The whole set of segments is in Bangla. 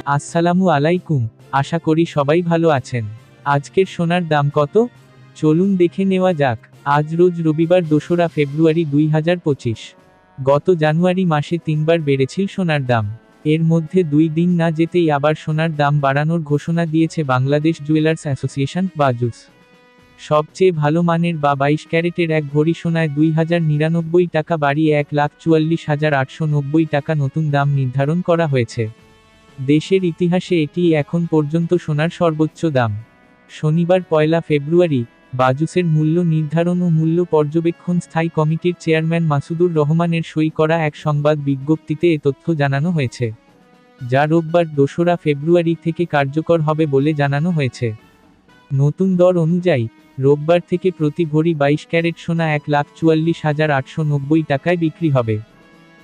আসসালামু আলাইকুম। আশা করি সবাই ভালো আছেন। আজকের সোনার দাম কত? চলুন দেখে নেওয়া যাক। আজ রোজ রবিবার ২রা ফেব্রুয়ারি ২০২৫। গত জানুয়ারি মাসে ৩বার বেড়েছিল সোনার দাম। এর মধ্যে ২ দিন না যেতেই আবার সোনার দাম বাড়ানোর ঘোষণা দিয়েছে বাংলাদেশ জুয়েলার্স অ্যাসোসিয়েশন বাজুস। সবচেয়ে ভালো মানের বা ২২ ক্যারেটের এক ভরি সোনায় ২,০৯৯ টাকা বাড়িয়ে ১,৪৪,৮৯০ টাকা নতুন দাম নির্ধারণ করা হয়েছে। দেশের ইতিহাসে এটিই এখন পর্যন্ত সোনার সর্বোচ্চ দাম। শনিবার ১লা ফেব্রুয়ারি বাজুসের মূল্য নির্ধারণ ও মূল্য পর্যবেক্ষণ স্থায়ী কমিটির চেয়ারম্যান মাসুদুর রহমানের সই করা এক সংবাদ বিজ্ঞপ্তিতে এ তথ্য জানানো হয়েছে, যা রোববার ২রা ফেব্রুয়ারি থেকে কার্যকর হবে বলে জানানো হয়েছে। নতুন দর অনুযায়ী রোববার থেকে প্রতি ভরি ২২ ক্যারেট সোনা ১,৪৪,৮৯০ টাকায় বিক্রি হবে।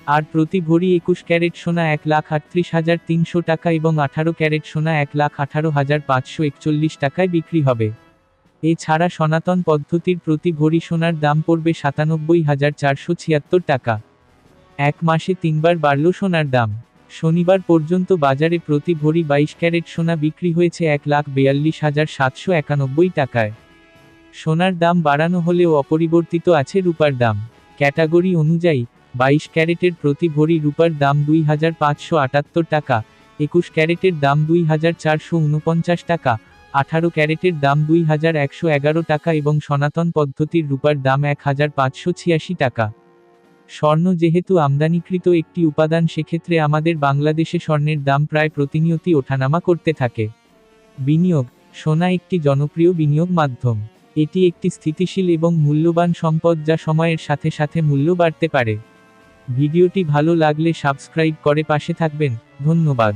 আর প্রতি ভরি ২১ ক্যারেট সোনা ১,৩৮,৩০০ টাকা এবং ১৮ ক্যারেট সোনা ১,১৮,৫৪১ টাকায় বিক্রি হবে। এছাড়া সনাতন পদ্ধতির প্রতি ভরি সোনার দাম পড়বে ৯৭,৪৭৬ টাকা। এক মাসে ৩বার বাড়ল সোনার দাম। শনিবার পর্যন্ত বাজারে প্রতি ভরি ২২ ক্যারেট সোনা বিক্রি হয়েছে ১,৪২,৭৯১ টাকায়। সোনার দাম বাড়ানো হলেও অপরিবর্তিত আছে রূপার দাম। ক্যাটাগরি অনুযায়ী ২২ ক্যারেটের প্রতি ভরি রূপার দাম ২,৫৭৮ টাকা, ২১ ক্যারেটের দাম ২,৪৪৯ টাকা, ১৮ ক্যারেটের দাম ২,১১১ টাকা এবং সনাতন পদ্ধতির রূপার দাম ১,৫৮৬ টাকা। স্বর্ণ যেহেতু আমদানিকৃত একটি উপাদান, সেক্ষেত্রে আমাদের বাংলাদেশে স্বর্ণের দাম প্রায় প্রতিনিয়তই ওঠানামা করতে থাকে। বিনিয়োগ: সোনা একটি জনপ্রিয় বিনিয়োগ মাধ্যম। এটি একটি স্থিতিশীল এবং মূল্যবান সম্পদ যা সময়ের সাথে সাথে মূল্য বাড়তে পারে। ভিডিওটি ভালো লাগলে সাবস্ক্রাইব করে পাশে থাকবেন। ধন্যবাদ।